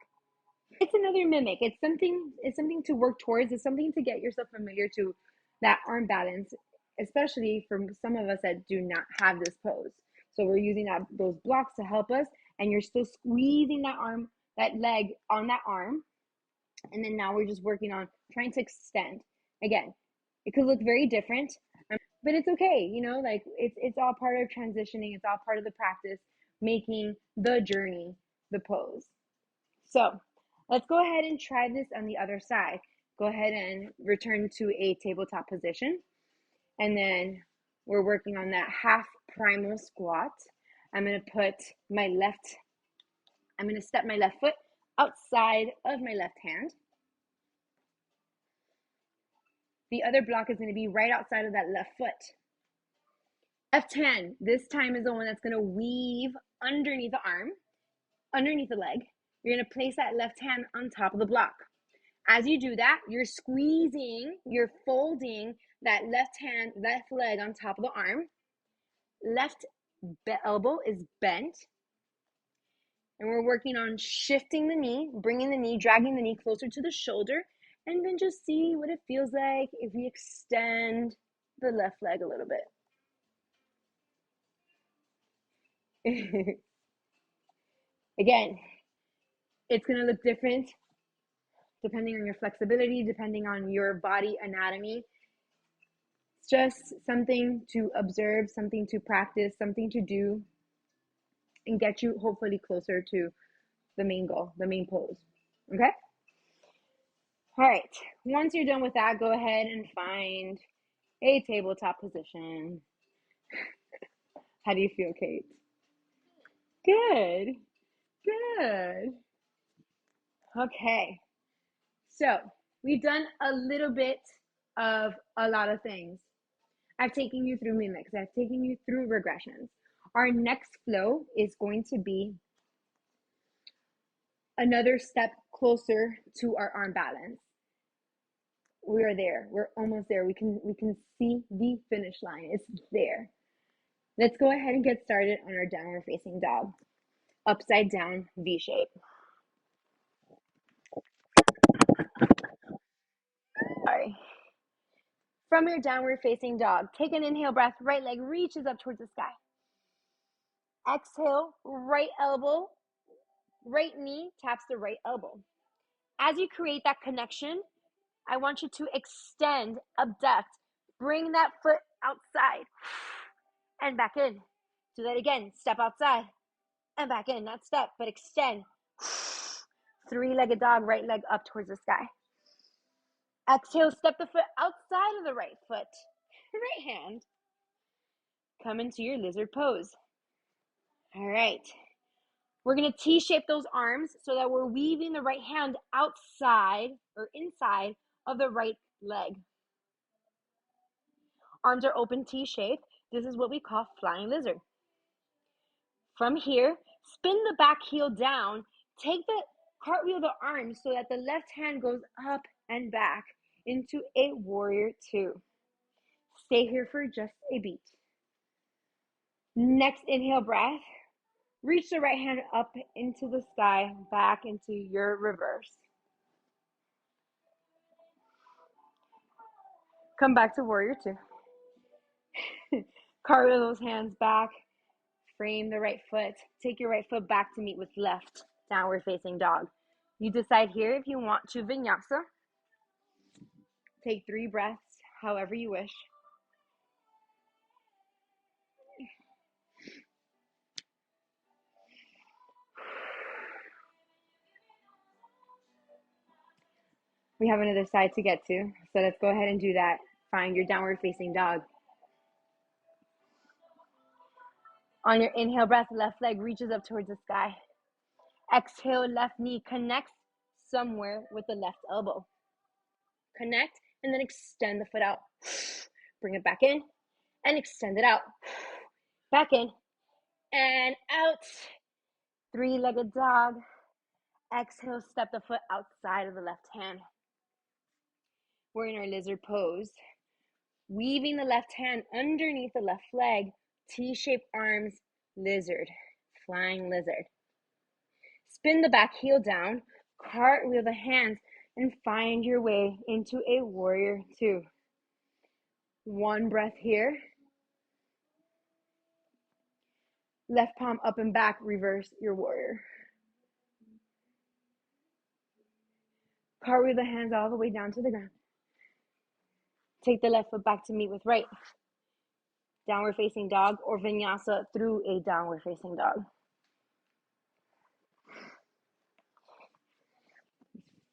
It's another mimic. It's something to work towards. It's something to get yourself familiar to that arm balance, especially for some of us that do not have this pose. So we're using those blocks to help us, and you're still squeezing that leg on that arm. And then now we're just working on trying to extend. Again, It could look very different, but it's okay. You know, like it's all part of transitioning. It's all part of the practice, making the journey, the pose. So let's go ahead and try this on the other side. Go ahead and return to a tabletop position. And then we're working on that half primal squat. I'm going to step my left foot outside of my left hand. The other block is going to be right outside of that left foot. Left hand, this time, is the one that's going to weave underneath the arm, underneath the leg. You're going to place that left hand on top of the block. As you do that, you're squeezing, you're folding that left hand, left leg on top of the arm. Left elbow is bent. And we're working on shifting the knee, bringing the knee, dragging the knee closer to the shoulder, and then just see what it feels like if we extend the left leg a little bit. Again, it's going to look different depending on your flexibility, depending on your body anatomy. It's just something to observe, something to practice, something to do, and get you hopefully closer to the main goal, the main pose. Okay? All right. Once you're done with that, go ahead and find a tabletop position. How do you feel, Kate? Good. Good. Okay. So we've done a little bit of a lot of things. I've taken you through mimics. I've taken you through regressions. Our next flow is going to be another step closer to our arm balance. We are there. We're almost there. We can see the finish line. It's there. Let's go ahead and get started on our downward facing dog. Upside down V shape. Sorry. From your downward facing dog, take an inhale breath. Right leg reaches up towards the sky. Exhale, right elbow, right knee taps the right elbow. As you create that connection, I want you to extend, abduct, bring that foot outside and back in. Do that again. Step outside and back in. Not step, but extend. Three-legged dog, right leg up towards the sky. Exhale, step the foot outside of the right foot. Right hand. Come into your lizard pose. All right. We're going to T-shape those arms so that we're weaving the right hand outside or inside of the right leg. Arms are open T-shape. This is what we call flying lizard. From here, spin the back heel down. Take the cartwheel the arms so that the left hand goes up and back into a warrior two. Stay here for just a beat. Next inhale breath. Reach the right hand up into the sky, back into your reverse. Come back to warrior two. Cartwheel those hands back. Frame the right foot. Take your right foot back to meet with left. Downward facing dog. You decide here if you want to vinyasa. Take 3 breaths, however you wish. We have another side to get to, so let's go ahead and do that. Find your downward facing dog. On your inhale breath, left leg reaches up towards the sky. Exhale, left knee connects somewhere with the left elbow. Connect and then extend the foot out. Bring it back in and extend it out. Back in and out. 3-legged dog. Exhale, step the foot outside of the left hand. We're in our lizard pose. Weaving the left hand underneath the left leg. T-shaped arms, lizard, flying lizard. Spin the back heel down, cartwheel the hands, and find your way into a warrior two. 1 breath here. Left palm up and back, reverse your warrior. Cartwheel the hands all the way down to the ground. Take the left foot back to meet with right. Downward facing dog or vinyasa through a downward facing dog.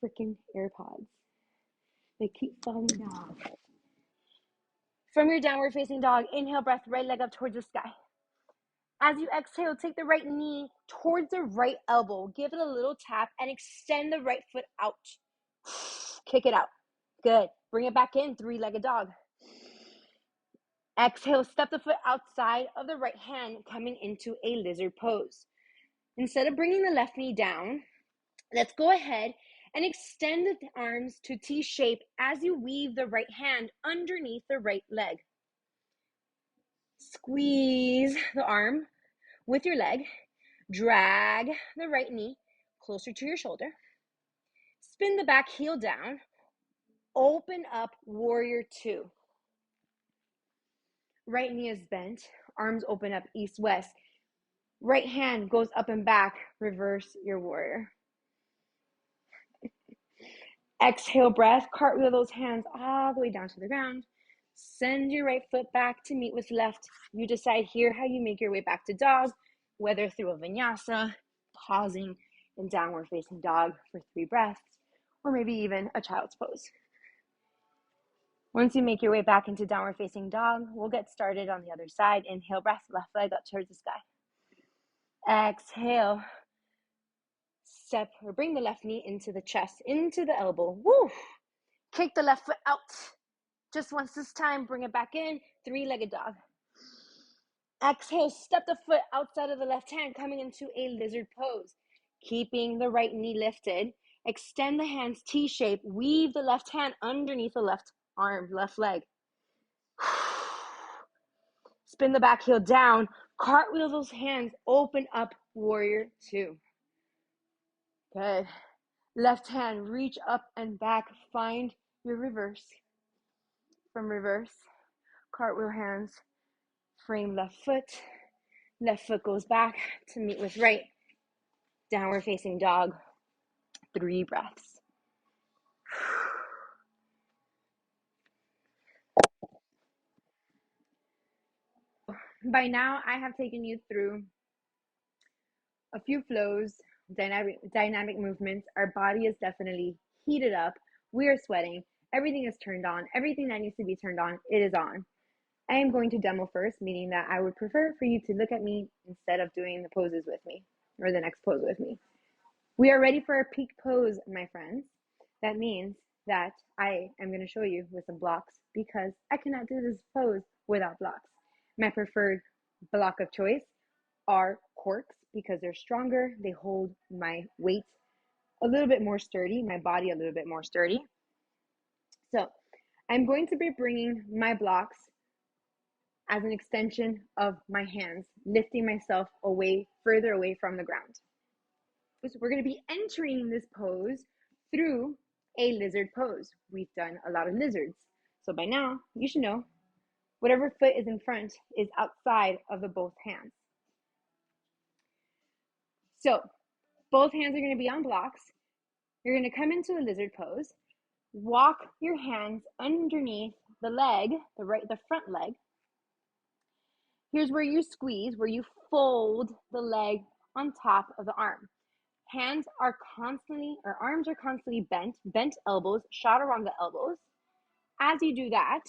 Freaking AirPods. They keep falling down. From your downward facing dog, inhale breath, right leg up towards the sky. As you exhale, take the right knee towards the right elbow. Give it a little tap and extend the right foot out. Kick it out. Good. Bring it back in, three-legged dog. Exhale, step the foot outside of the right hand, coming into a lizard pose. Instead of bringing the left knee down, let's go ahead and extend the arms to T shape as you weave the right hand underneath the right leg. Squeeze the arm with your leg. Drag the right knee closer to your shoulder. Spin the back heel down. Open up warrior two. Right knee is bent. Arms open up east-west. Right hand goes up and back. Reverse your warrior. Exhale breath. Cartwheel those hands all the way down to the ground. Send your right foot back to meet with left. You decide here how you make your way back to dog, whether through a vinyasa, pausing in downward facing dog for 3 breaths, or maybe even a child's pose. Once you make your way back into downward facing dog, we'll get started on the other side. Inhale breath, left leg up towards the sky. Exhale. Step or bring the left knee into the chest, into the elbow. Woo! Kick the left foot out. Just once this time, bring it back in, 3-legged dog. Exhale, step the foot outside of the left hand, coming into a lizard pose. Keeping the right knee lifted. Extend the hands T-shape. Weave the left hand underneath the left arm, left leg. Spin the back heel down. Cartwheel those hands. Open up warrior two. Good. Left hand, reach up and back. Find your reverse. From reverse, cartwheel hands. Frame left foot. Left foot goes back to meet with right. Downward facing dog. 3 breaths. By now, I have taken you through a few flows, dynamic movements. Our body is definitely heated up. We are sweating. Everything is turned on. Everything that needs to be turned on, it is on. I am going to demo first, meaning that I would prefer for you to look at me instead of doing the poses with me, or the next pose with me. We are ready for our peak pose, my friends. That means that I am going to show you with some blocks because I cannot do this pose without blocks. My preferred block of choice are corks because they're stronger. They hold my weight a little bit more sturdy, my body a little bit more sturdy. So I'm going to be bringing my blocks as an extension of my hands, lifting myself further away from the ground. So we're going to be entering this pose through a lizard pose. We've done a lot of lizards. So by now, you should know whatever foot is in front is outside of the both hands. So both hands are going to be on blocks. You're going to come into a lizard pose. Walk your hands underneath the leg, the front leg. Here's where you squeeze, where you fold the leg on top of the arm. Arms are constantly bent elbows, shot around the elbows. As you do that,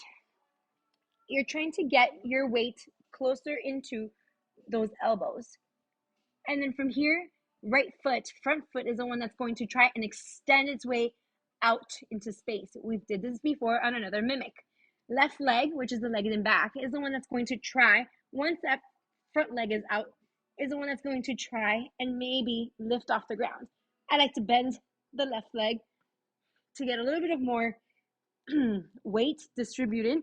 you're trying to get your weight closer into those elbows. And then from here, front foot is the one that's going to try and extend its way out into space. We did this before on another mimic. Left leg, which is the leg in back, is the one that's going to try, once that front leg is out, is the one that's going to try and maybe lift off the ground. I like to bend the left leg to get a little bit of more weight distributed.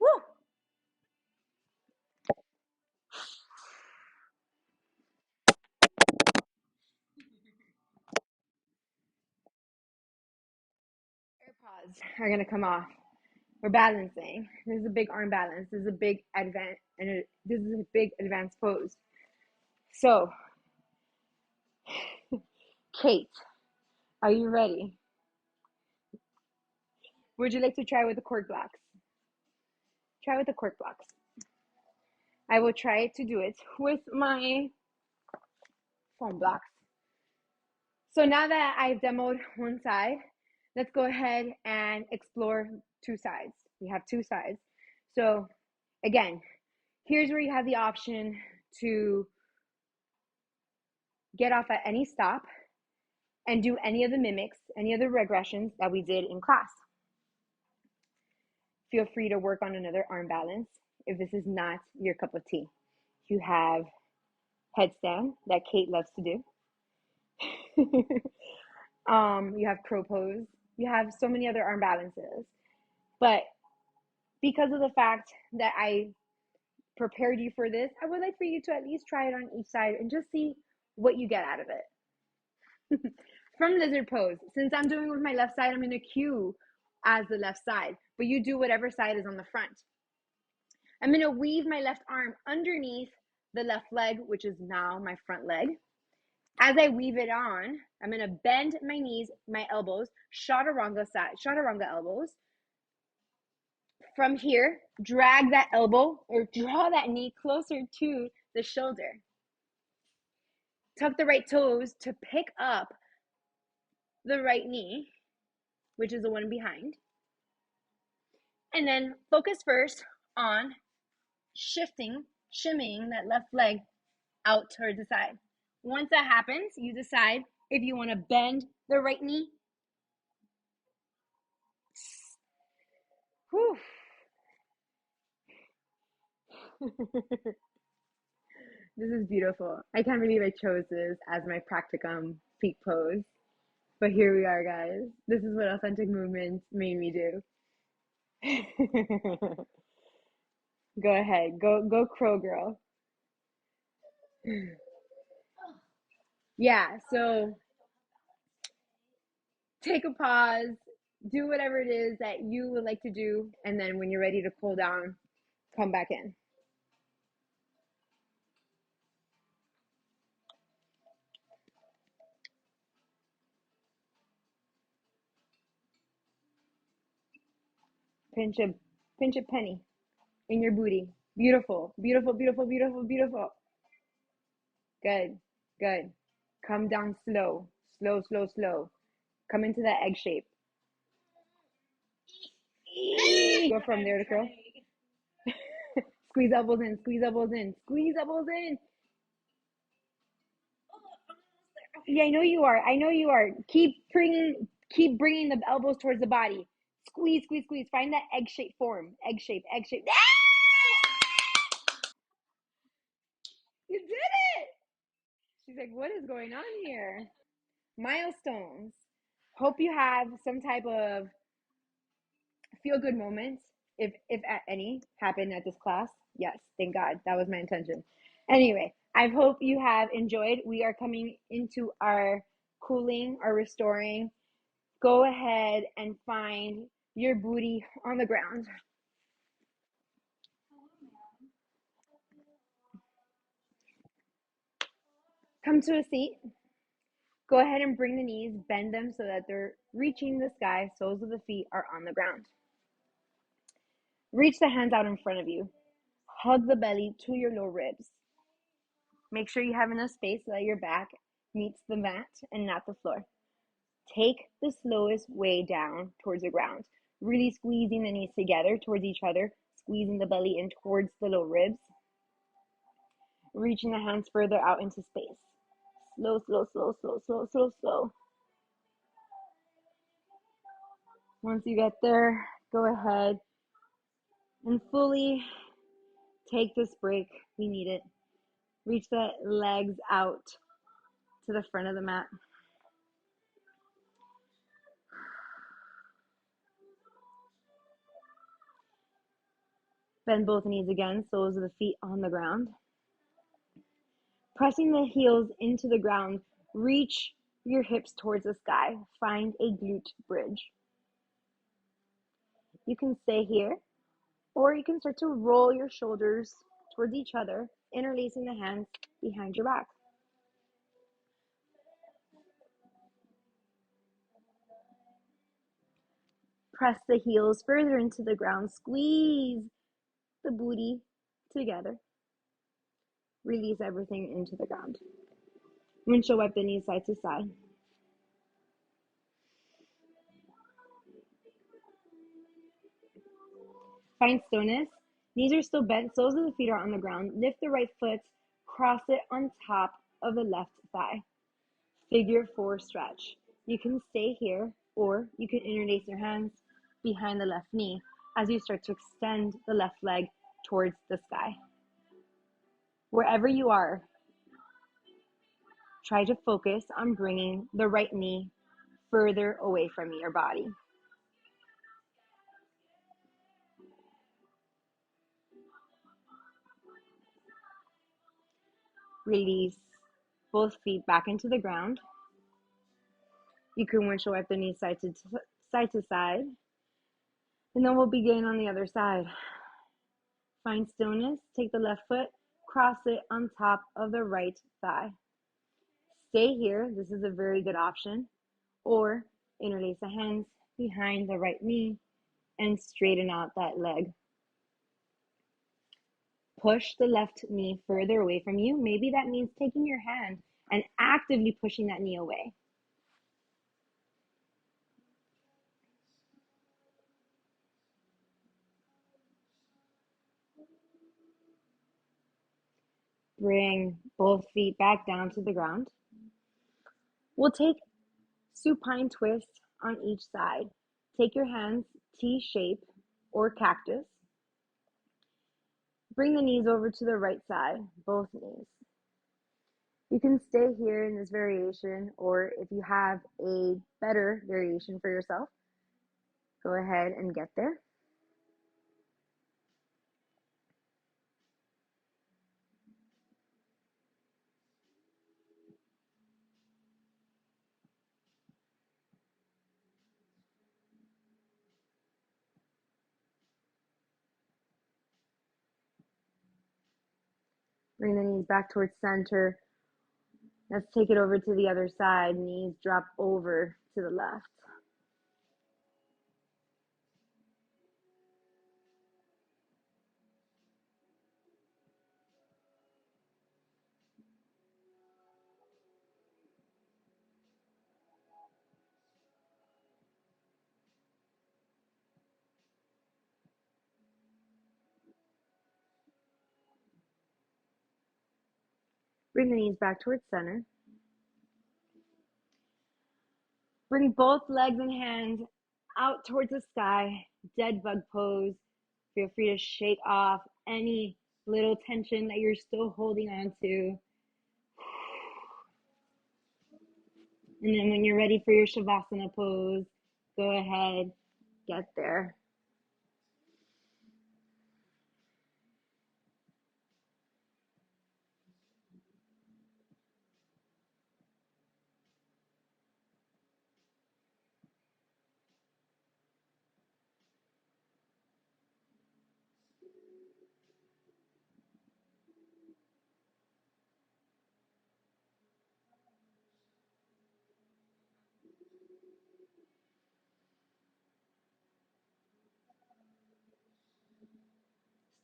Woo! AirPods are going to come off. We're balancing. This is a big arm balance. This is a big advanced pose. So, Kate, are you ready? Would you like to try with the cork blocks? Try with the cork blocks. I will try to do it with my foam blocks. So now that I've demoed one side, let's go ahead and explore two sides. We have two sides. So again, here's where you have the option to get off at any stop and do any of the mimics, any of the regressions that we did in class. Feel free to work on another arm balance if this is not your cup of tea. You have headstand that Kate loves to do. You have crow pose. You have so many other arm balances. But because of the fact that I prepared you for this, I would like for you to at least try it on each side and just see what you get out of it. From lizard pose, since I'm doing with my left side, I'm going to cue as the left side, but you do whatever side is on the front. I'm going to weave my left arm underneath the left leg, which is now my front leg. As I weave it on, I'm going to bend my knees, my elbows, chaturanga elbows. From here, drag that elbow or draw that knee closer to the shoulder. Tuck the right toes to pick up the right knee, which is the one behind. And then focus first on shimmying that left leg out towards the side. Once that happens, you decide if you want to bend the right knee. Whew. This is beautiful. I can't believe I chose this as my practicum peak pose. But here we are, guys. This is what authentic movements made me do. Go ahead. Go crow girl. Yeah, so take a pause, do whatever it is that you would like to do, and then when you're ready to cool down, come back in. Pinch a penny in your booty. Beautiful, beautiful, beautiful, beautiful, beautiful. Good, good. Come down slow, slow, slow, slow. Come into that egg shape. Go from there to curl. Squeeze elbows in, squeeze elbows in, squeeze elbows in. Yeah, I know you are. I know you are. Keep bringing the elbows towards the body. Squeeze, squeeze, squeeze. Find that egg shape form. Egg shape, egg shape. You did it. She's like, what is going on here? Milestones. Hope you have some type of feel good moments, if at any happened at this class. Yes, thank God. That was my intention. Anyway, I hope you have enjoyed. We are coming into our cooling, our restoring. Go ahead and find your booty on the ground. Come to a seat. Go ahead and bring the knees, bend them so that they're reaching the sky. Soles of the feet are on the ground. Reach the hands out in front of you. Hug the belly to your low ribs. Make sure you have enough space so that your back meets the mat and not the floor. Take the slowest way down towards the ground, really squeezing the knees together towards each other, squeezing the belly in towards the low ribs, reaching the hands further out into space. Slow, slow, slow, slow, slow, slow, slow. Once you get there, go ahead and fully take this break. We need it. Reach the legs out to the front of the mat. Bend both knees again, soles of the feet on the ground. Pressing the heels into the ground, reach your hips towards the sky. Find a glute bridge. You can stay here, or you can start to roll your shoulders towards each other, interlacing the hands behind your back. Press the heels further into the ground. Squeeze the booty together. Release everything into the ground. Windshield wipe the knees side to side. Find stillness. Knees are still bent, soles of the feet are on the ground. Lift the right foot, cross it on top of the left thigh. Figure 4 stretch. You can stay here, or you can interlace your hands behind the left knee as you start to extend the left leg towards the sky. Wherever you are, try to focus on bringing the right knee further away from your body. Release both feet back into the ground. You can windshield wipe the knees side to side. And then we'll begin on the other side. Find stillness. Take the left foot, cross it on top of the right thigh. Stay here. This is a very good option. Or interlace the hands behind the right knee and straighten out that leg. Push the left knee further away from you. Maybe that means taking your hand and actively pushing that knee away. Bring both feet back down to the ground. We'll take supine twist on each side. Take your hands T shape or cactus. Bring the knees over to the right side, both knees. You can stay here in this variation, or if you have a better variation for yourself, go ahead and get there. Bring the knees back towards center. Let's take it over to the other side. Knees drop over to the left. Bring the knees back towards center. Bring both legs and hands out towards the sky, dead bug pose. Feel free to shake off any little tension that you're still holding on to. And then when you're ready for your Shavasana pose, go ahead, get there.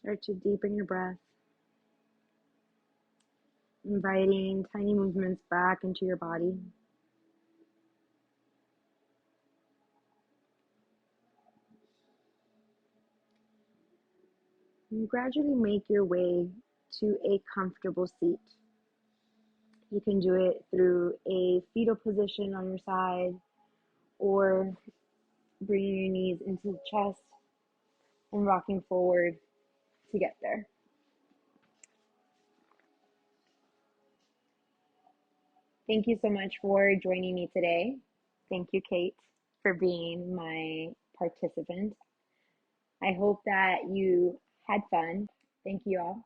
Start to deepen your breath, inviting tiny movements back into your body. And gradually make your way to a comfortable seat. You can do it through a fetal position on your side, or bringing your knees into the chest and rocking forward to get there. Thank you so much for joining me today. Thank you, Kate, for being my participant. I hope that you had fun. Thank you all.